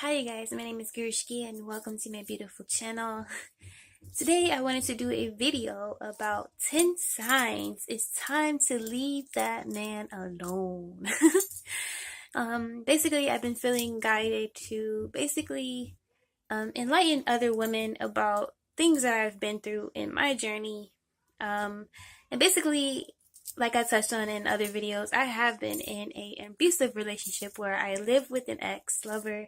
Hi you guys, my name is Gurushki and welcome to my beautiful channel. Today I wanted to do a video about 10 signs it's time to leave that man alone. Basically I've been feeling guided to enlighten other women about things that I've been through in my journey. And basically, like I touched on in other videos, I have been in an abusive relationship where I lived with an ex-lover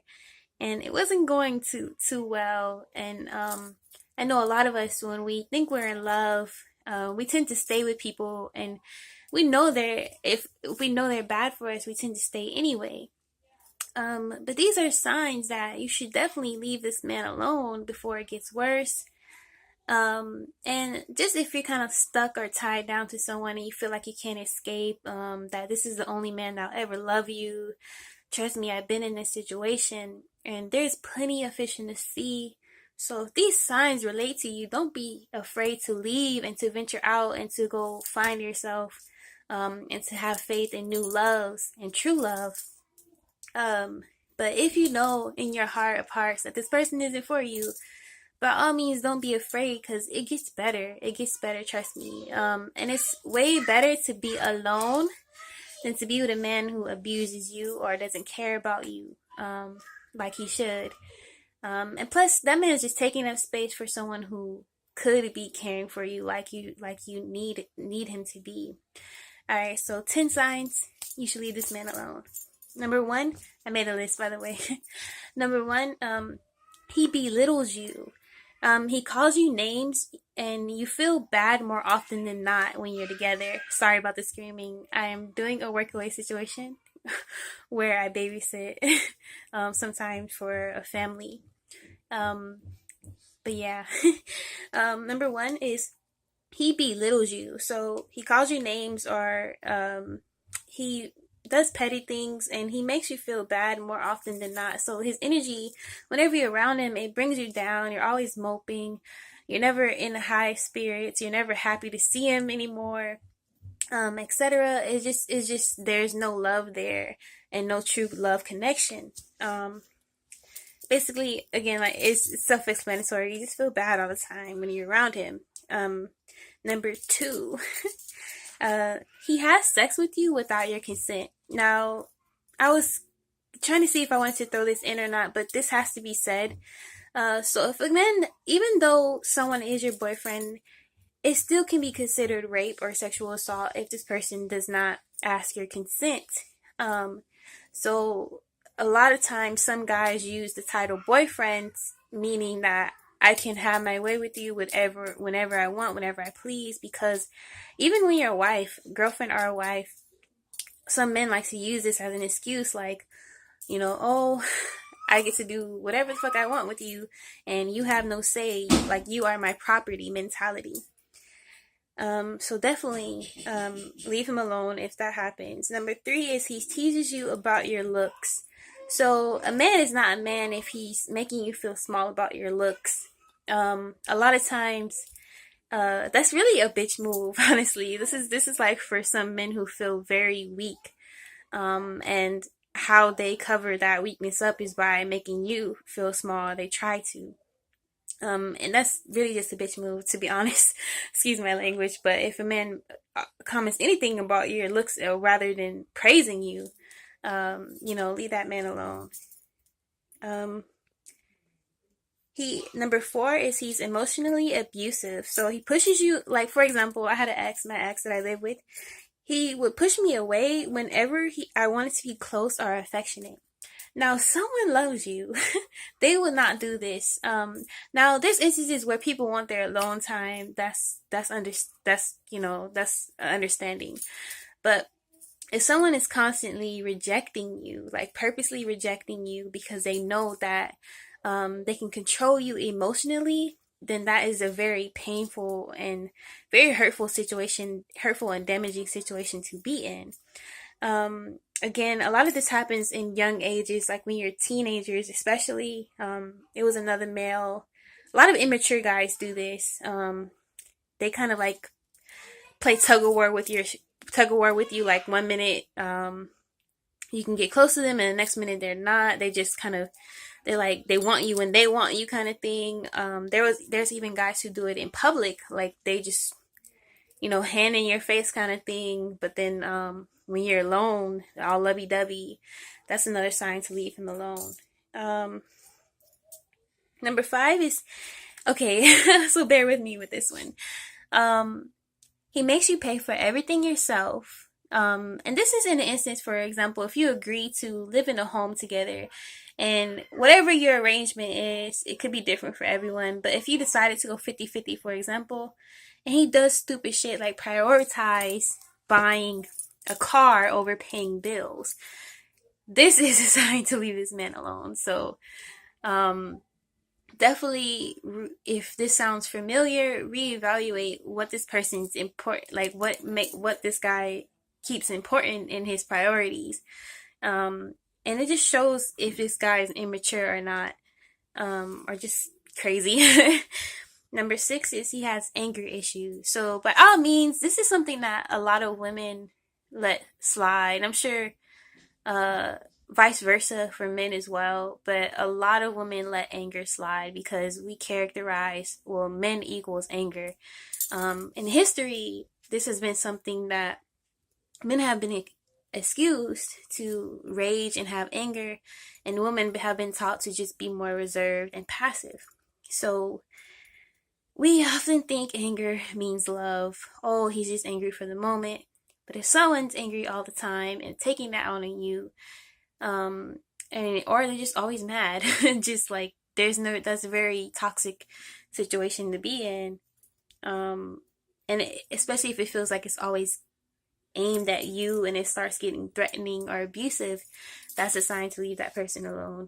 and it wasn't going too well. And I know a lot of us, when we think we're in love, we tend to stay with people, and we know if we know they're bad for us, we tend to stay anyway. But these are signs that you should definitely leave this man alone before it gets worse. And just if you're kind of stuck or tied down to someone and you feel like you can't escape, that this is the only man that'll ever love you. Trust me, I've been in this situation and there's plenty of fish in the sea. So if these signs relate to you, don't be afraid to leave and to venture out and to go find yourself, and to have faith in new loves and true love. But if you know in your heart of hearts that this person isn't for you, by all means don't be afraid, because it gets better. It gets better, trust me. And it's way better to be alone than to be with a man who abuses you or doesn't care about you like he should. And plus, that man is just taking up space for someone who could be caring for you like you need him to be. All right, so 10 signs you should leave this man alone. Number one, I made a list, by the way. Number one, he belittles you. He calls you names and you feel bad more often than not when you're together. Sorry about the screaming. I am doing a workaway situation where I babysit sometimes for a family. But yeah. Number one is he belittles you. So he calls you names, or he does petty things, and he makes you feel bad more often than not. So his energy, whenever you're around him, it brings you down. You're always moping. You're never in high spirits. You're never happy to see him anymore, etc. It's just there's no love there and no true love connection. Basically, again, like it's self-explanatory. You just feel bad all the time when you're around him. Number two, he has sex with you without your consent. Now, I was trying to see if I wanted to throw this in or not, but this has to be said. So if a man, even though someone is your boyfriend, it still can be considered rape or sexual assault if this person does not ask your consent. So a lot of times some guys use the title boyfriend, meaning that I can have my way with you whenever I want, whenever I please, because even when you're a wife, girlfriend or a wife, some men like to use this as an excuse, like, oh, I get to do whatever the fuck I want with you and you have no say, like you are my property mentality. So definitely leave him alone if that happens. Number three is he teases you about your looks. So a man is not a man if he's making you feel small about your looks. A lot of times, that's really a bitch move, honestly. This is like for some men who feel very weak. And how they cover that weakness up is by making you feel small. They try to. And that's really just a bitch move, to be honest. Excuse my language, but if a man comments anything about your looks, rather than praising you, leave that man alone. Number four is he's emotionally abusive. So he pushes you, like, for example, I had my ex that I lived with. He would push me away whenever I wanted to be close or affectionate. Now, someone loves you. They will not do this. Now there's instances where people want their alone time. That's understanding. But if someone is constantly rejecting you, like purposely rejecting you because they know that they can control you emotionally, then that is a very painful and very hurtful and damaging situation to be in. Again, a lot of this happens in young ages, like when you're teenagers, especially. It was another male. A lot of immature guys do this. They kind of like play tug of war with you. Like 1 minute, You can get close to them and the next minute they're not. They just kind of, they're like, they want you when they want you kind of thing. There's even guys who do it in public. Like they just, hand in your face kind of thing. But then when you're alone, all lovey-dovey, that's another sign to leave him alone. Um, Number 5 is, okay, so bear with me with this one. He makes you pay for everything yourself. And this is in an instance, for example, if you agree to live in a home together and whatever your arrangement is, it could be different for everyone. But if you decided to go 50-50, for example, and he does stupid shit like prioritize buying a car over paying bills, this is a sign to leave this man alone. So, definitely, if this sounds familiar, reevaluate what this person's important, like what this guy keeps important in his priorities. And it just shows if this guy is immature or not, or just crazy. Number 6 is he has anger issues. So by all means, this is something that a lot of women let slide. I'm sure vice versa for men as well, but a lot of women let anger slide because we characterize, well, men equals anger. In history, this has been something that men have been excused to rage and have anger, and women have been taught to just be more reserved and passive. So we often think anger means love. Oh, he's just angry for the moment. But if someone's angry all the time and taking that out on you, or they're just always mad, just like that's a very toxic situation to be in. Especially if it feels like it's always aimed at you and it starts getting threatening or abusive, that's a sign to leave that person alone.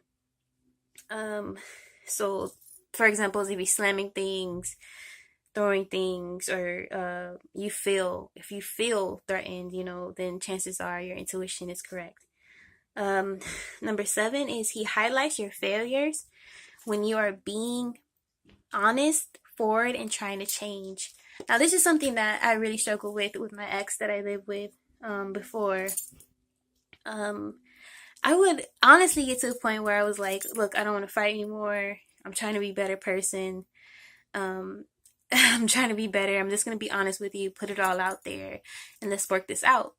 So for example, if he's slamming things, throwing things, or if you feel threatened, then chances are your intuition is correct. Number 7 is he highlights your failures when you are being honest, forward, and trying to change. Now, this is something that I really struggled with my ex that I lived with before. I would honestly get to a point where I was like, look, I don't want to fight anymore. I'm trying to be a better person. I'm trying to be better. I'm just going to be honest with you, put it all out there, and let's work this out.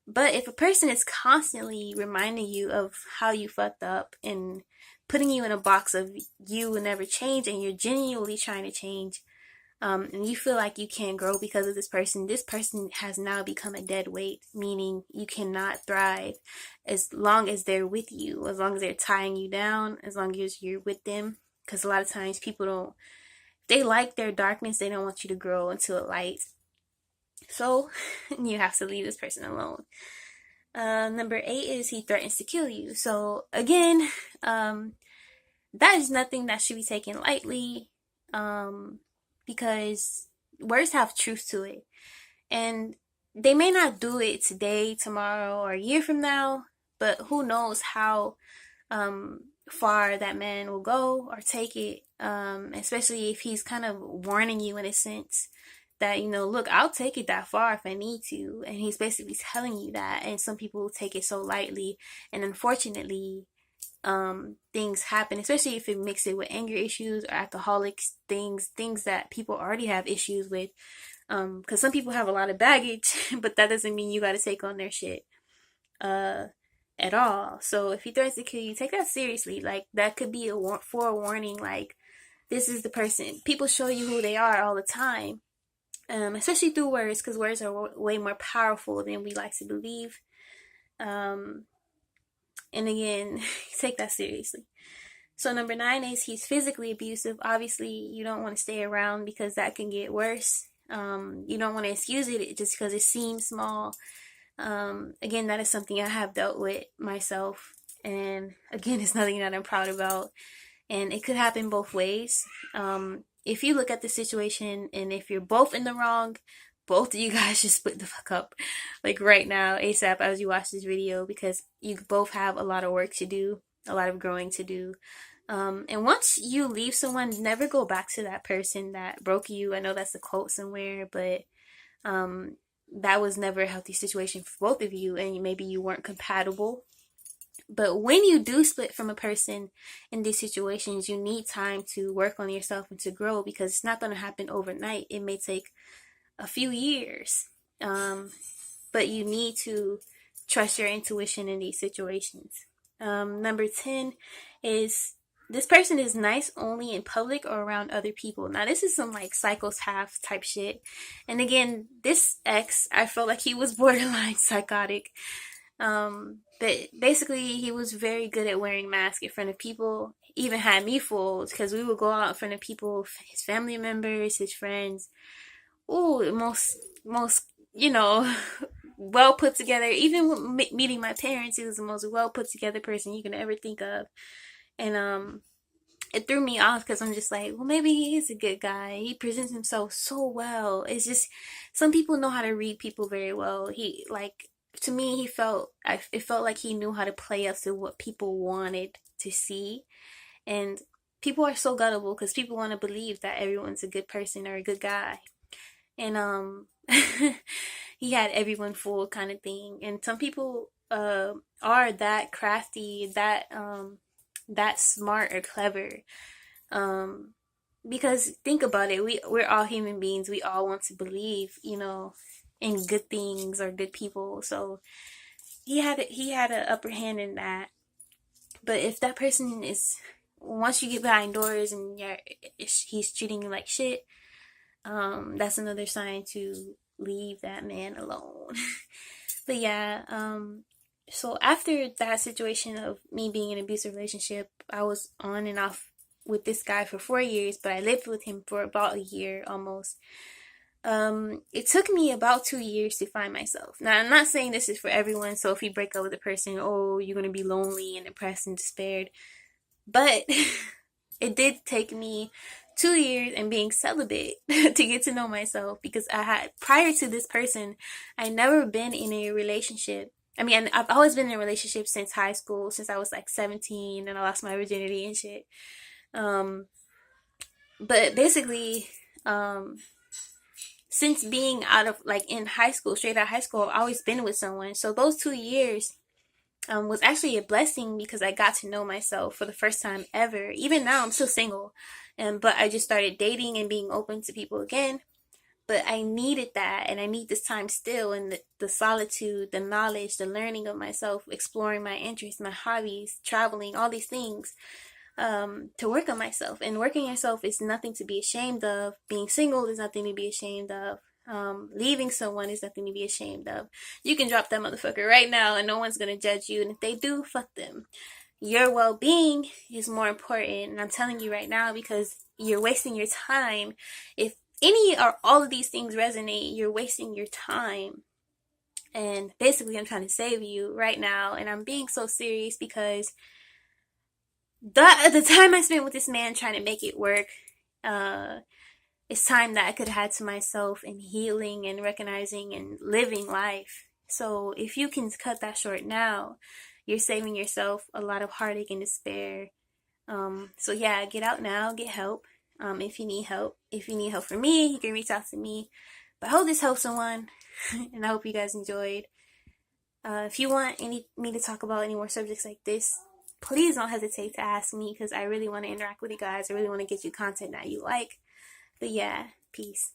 But if a person is constantly reminding you of how you fucked up and putting you in a box of you will never change and you're genuinely trying to change, and you feel like you can't grow because of this person has now become a dead weight, meaning you cannot thrive as long as they're with you, as long as they're tying you down, as long as you're with them. Because a lot of times they like their darkness, they don't want you to grow into a light. So you have to leave this person alone. Number 8 is he threatens to kill you. So again, that is nothing that should be taken lightly, because words have truth to it. And they may not do it today, tomorrow, or a year from now, but who knows how far that man will go or take it, especially if he's kind of warning you in a sense that, look, I'll take it that far if I need to. And he's basically telling you that. And some people take it so lightly. And unfortunately, things happen, especially if it mixes it with anger issues or alcoholics, things that people already have issues with. Because some people have a lot of baggage, but that doesn't mean you got to take on their shit at all. So if he threatens to kill you, take that seriously. Like, that could be a forewarning. Like, this is the person. People show you who they are all the time. Especially through words, because words are way more powerful than we like to believe. And again, take that seriously. So number 9 is he's physically abusive. Obviously, you don't want to stay around because that can get worse. You don't want to excuse it just because it seems small. Again, that is something I have dealt with myself. And again, it's nothing that I'm proud about. And it could happen both ways. If you look at the situation and if you're both in the wrong, both of you guys should split the fuck up. Like right now, ASAP, as you watch this video, because you both have a lot of work to do, a lot of growing to do. And once you leave someone, never go back to that person that broke you. I know that's a quote somewhere, but that was never a healthy situation for both of you, and maybe you weren't compatible. But when you do split from a person in these situations, you need time to work on yourself and to grow, because it's not going to happen overnight. It may take a few years. But you need to trust your intuition in these situations. Number 10 is, this person is nice only in public or around other people. Now, this is some like psychopath type shit. And again, this ex, I felt like he was borderline psychotic. But basically, he was very good at wearing masks in front of people. Even had me fooled, because we would go out in front of people, his family members, his friends. Ooh, most, you know, well put together. Even meeting my parents, he was the most well put together person you can ever think of. And it threw me off, because I'm just like, well, maybe he is a good guy. He presents himself so well. It's just, some people know how to read people very well. He, like, to me, it felt like he knew how to play up to what people wanted to see. And people are so gullible, because people want to believe that everyone's a good person or a good guy. And he had everyone fooled, kind of thing. And some people are that crafty, that smart or clever. Because think about it, we're all human beings. We all want to believe, in good things or good people. So he had an upper hand in that. But if that person is, once you get behind doors and he's treating you like shit, that's another sign to leave that man alone. But yeah, so after that situation of me being in an abusive relationship, I was on and off with this guy for 4 years, but I lived with him for about a year almost. It took me about 2 years to find myself. Now, I'm not saying this is for everyone, so if you break up with a person, oh, you're gonna be lonely and depressed and despaired. But it did take me 2 years and being celibate to get to know myself, because prior to this person, I never been in a relationship. I mean, I've always been in a relationship since high school, since I was like 17 and I lost my virginity and shit. But basically, since being out of, like, in high school, straight out of high school, I've always been with someone. So those 2 years was actually a blessing, because I got to know myself for the first time ever. Even now, I'm still single, but I just started dating and being open to people again. But I needed that, and I need this time still, and the solitude, the knowledge, the learning of myself, exploring my interests, my hobbies, traveling, all these things, to work on myself. And working yourself is nothing to be ashamed of. Being single is nothing to be ashamed of. Leaving someone is nothing to be ashamed of. You can drop that motherfucker right now and no one's gonna judge you. And if they do, fuck them. Your well-being is more important. And I'm telling you right now, because you're wasting your time. If any or all of these things resonate, you're wasting your time. And basically, I'm trying to save you right now. And I'm being so serious, because the time I spent with this man trying to make it work, it's time that I could have had to myself, and healing and recognizing and living life. So if you can cut that short now, you're saving yourself a lot of heartache and despair. So yeah, get out now, get help. If you need help. If you need help from me, you can reach out to me. But I hope this helps someone, and I hope you guys enjoyed. If you want me to talk about any more subjects like this, please don't hesitate to ask me, because I really want to interact with you guys. I really want to get you content that you like. But yeah, peace.